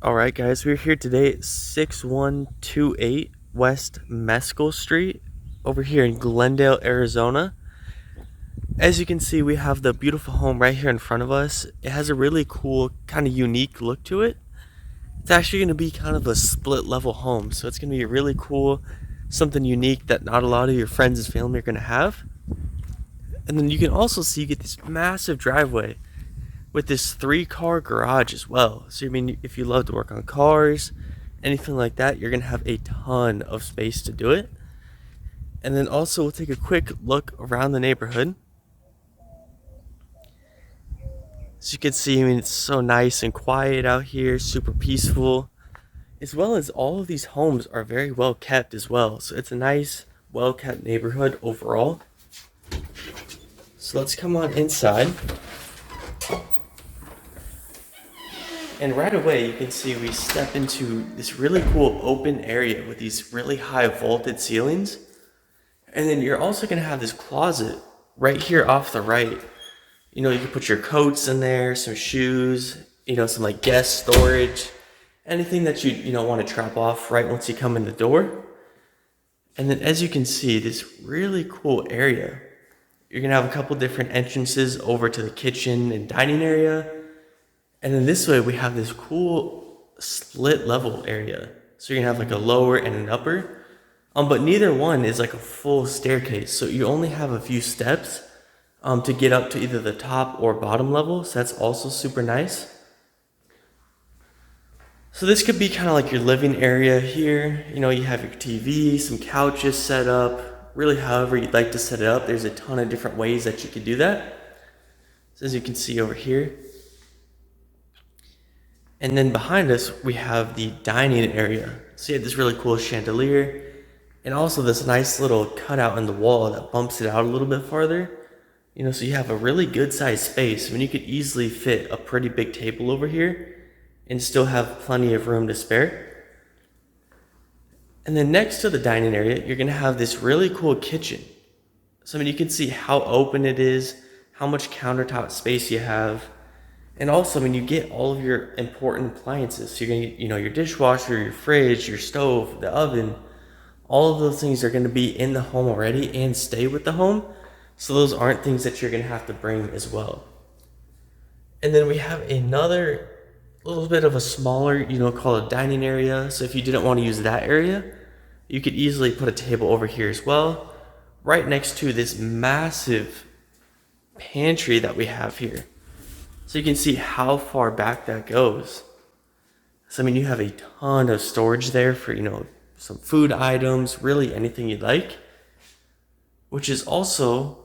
Alright guys, we're here today at 6128 West Mescal Street over here in Glendale, Arizona. As you can see, we have the beautiful home right here in front of us. It has a really cool, kind of unique look to it. It's actually going to be kind of a split level home, so it's going to be really cool, something unique that not a lot of your friends and family are going to have. And then you can also see you get this massive driveway with this 3-car garage as well. So I mean, if you love to work on cars, anything like that, you're gonna have a ton of space to do it. And then also we'll take a quick look around the neighborhood. As you can see, I mean, it's so nice and quiet out here, super peaceful. As well as all of these homes are very well kept as well. So it's a nice, well kept neighborhood overall. So let's come on inside. And right away, you can see we step into this really cool open area with these really high vaulted ceilings. And then you're also going to have this closet right here off the right. You know, you can put your coats in there, some shoes, some like guest storage, anything that you want to drop off right once you come in the door. And then as you can see, this really cool area. You're going to have a couple different entrances over to the kitchen and dining area. And then this way we have this cool split level area. So you're gonna have like a lower and an upper. But neither one is like a full staircase. So you only have a few steps to get up to either the top or bottom level. So that's also super nice. So this could be kind of like your living area here. You have your TV, some couches set up, really however you'd like to set it up. There's a ton of different ways that you could do that. So as you can see over here. And then behind us, we have the dining area. So you have this really cool chandelier and also this nice little cutout in the wall that bumps it out a little bit farther. So you have a really good sized space. I mean, you could easily fit a pretty big table over here and still have plenty of room to spare. And then next to the dining area, you're gonna have this really cool kitchen. So I mean, you can see how open it is, how much countertop space you have. And also, I mean, you get all of your important appliances. So you're gonna get, your dishwasher, your fridge, your stove, the oven. All of those things are gonna be in the home already and stay with the home. So those aren't things that you're gonna have to bring as well. And then we have another little bit of a smaller, called a dining area. So if you didn't want to use that area, you could easily put a table over here as well, right next to this massive pantry that we have here. So you can see how far back that goes. So I mean, you have a ton of storage there for, some food items, really anything you'd like, which is also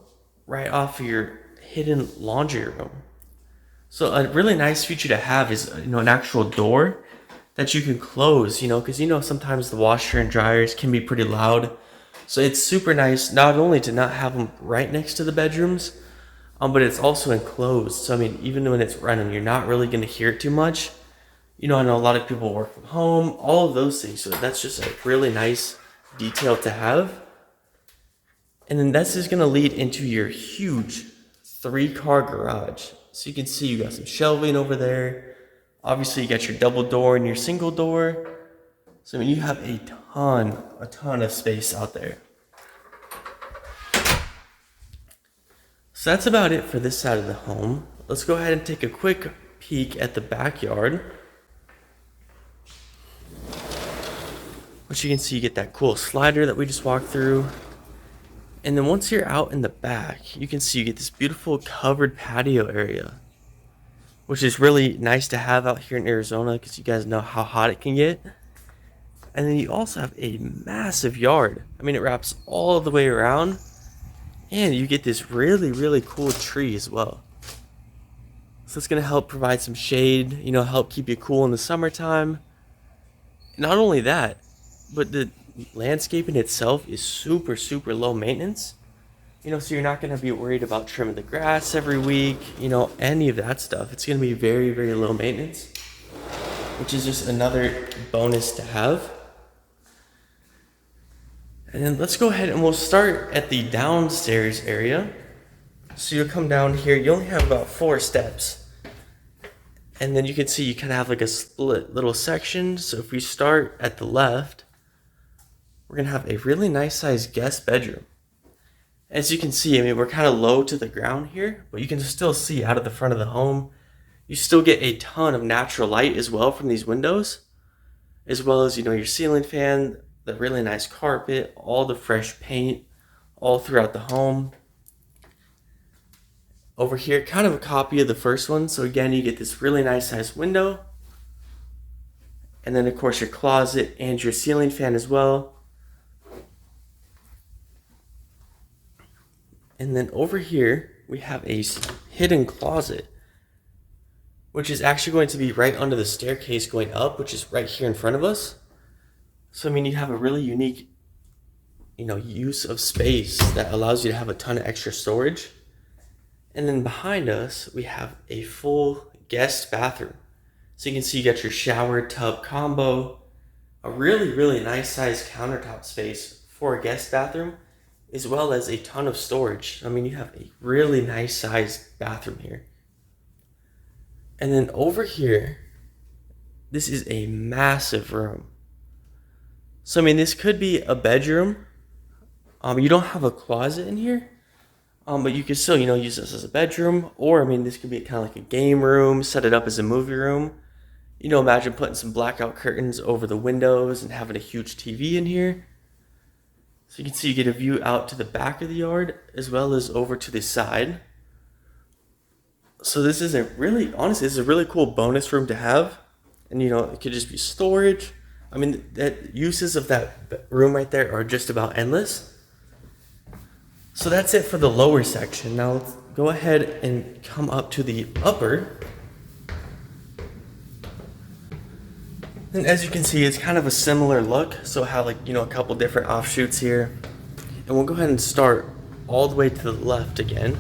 right off of your hidden laundry room. So a really nice feature to have is, an actual door that you can close, because, sometimes the washer and dryers can be pretty loud. So it's super nice not only to not have them right next to the bedrooms, but it's also enclosed. So I mean, even when it's running, you're not really going to hear it too much. I know a lot of people work from home, all of those things. So that's just a really nice detail to have. And then that's just going to lead into your huge 3-car garage. So you can see you got some shelving over there. Obviously, you got your double door and your single door. So I mean, you have a ton of space out there. So that's about it for this side of the home. Let's go ahead and take a quick peek at the backyard. Which you can see, you get that cool slider that we just walked through. And then once you're out in the back, you can see you get this beautiful covered patio area, which is really nice to have out here in Arizona because you guys know how hot it can get. And then you also have a massive yard. I mean, it wraps all the way around. And you get this really, really cool tree as well. So it's going to help provide some shade, help keep you cool in the summertime. Not only that, but the landscaping itself is super, super low maintenance. So you're not going to be worried about trimming the grass every week, any of that stuff. It's going to be very, very low maintenance, which is just another bonus to have. And then let's go ahead and we'll start at the downstairs area. So you'll come down here, you only have about 4 steps. And then you can see you kind of have like a split little section. So if we start at the left, we're going to have a really nice sized guest bedroom. As you can see, I mean, we're kind of low to the ground here, but you can still see out of the front of the home. You still get a ton of natural light as well from these windows, as well as, your ceiling fan, the really nice carpet, all the fresh paint all throughout the home. Over here, kind of a copy of the first one. So again, you get this really nice sized window. And then of course your closet and your ceiling fan as well. And then over here, we have a hidden closet, which is actually going to be right under the staircase going up, which is right here in front of us. So, I mean, you have a really unique, use of space that allows you to have a ton of extra storage. And then behind us, we have a full guest bathroom. So you can see you got your shower tub combo, a really, really nice sized countertop space for a guest bathroom, as well as a ton of storage. I mean, you have a really nice sized bathroom here. And then over here, this is a massive room. So, I mean, this could be a bedroom. You don't have a closet in here, but you can still, use this as a bedroom. Or, I mean, this could be kind of like a game room, set it up as a movie room. Imagine putting some blackout curtains over the windows and having a huge TV in here. So you can see you get a view out to the back of the yard as well as over to the side. So this is honestly, this is a really cool bonus room to have. And it could just be storage. I mean, the uses of that room right there are just about endless. So that's it for the lower section. Now let's go ahead and come up to the upper. And as you can see, it's kind of a similar look. So how a couple different offshoots here. And we'll go ahead and start all the way to the left again.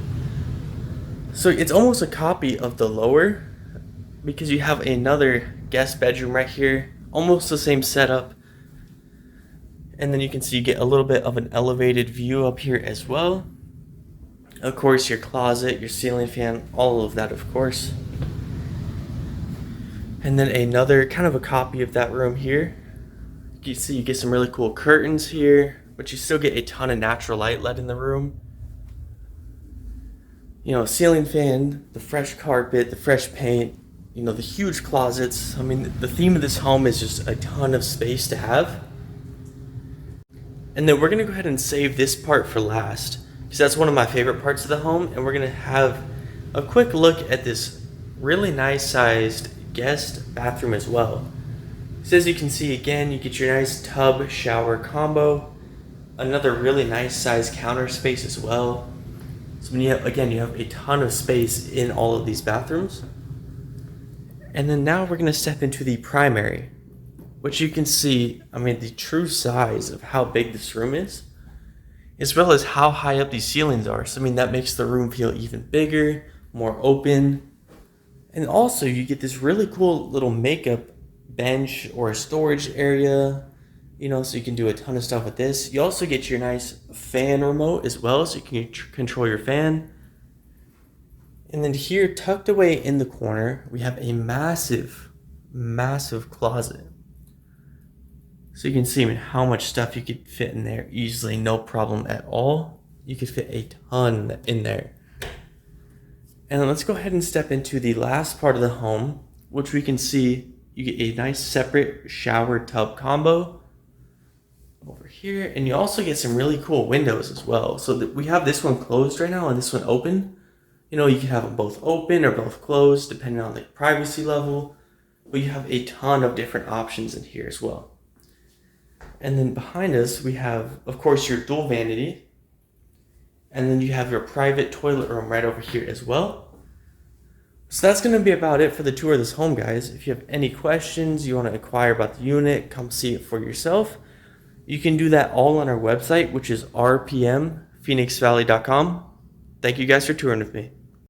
So it's almost a copy of the lower, because you have another guest bedroom right here, almost the same setup. And then you can see you get a little bit of an elevated view up here as well. Of course, your closet, your ceiling fan, all of that, of course. And then another kind of a copy of that room here. You see you get some really cool curtains here, but you still get a ton of natural light let in the room. Ceiling fan, the fresh carpet, the fresh paint, the huge closets. I mean, the theme of this home is just a ton of space to have. And then we're gonna go ahead and save this part for last, because that's one of my favorite parts of the home. And we're gonna have a quick look at this really nice sized guest bathroom as well. So as you can see, again, you get your nice tub shower combo, another really nice sized counter space as well. So you have a ton of space in all of these bathrooms. And then now we're going to step into the primary, which you can see, I mean, the true size of how big this room is, as well as how high up these ceilings are. So, I mean, that makes the room feel even bigger, more open. And also, you get this really cool little makeup bench or a storage area, so you can do a ton of stuff with this. You also get your nice fan remote as well, so you can control your fan. And then here, tucked away in the corner, we have a massive, massive closet. So you can see, I mean, how much stuff you could fit in there easily, no problem at all. You could fit a ton in there. And then let's go ahead and step into the last part of the home, which we can see you get a nice separate shower tub combo over here. And you also get some really cool windows as well. So that we have this one closed right now and this one open. You can have them both open or both closed depending on the privacy level. But you have a ton of different options in here as well. And then behind us, we have, of course, your dual vanity. And then you have your private toilet room right over here as well. So that's going to be about it for the tour of this home, guys. If you have any questions, you want to inquire about the unit, come see it for yourself. You can do that all on our website, which is rpmphoenixvalley.com. Thank you guys for touring with me.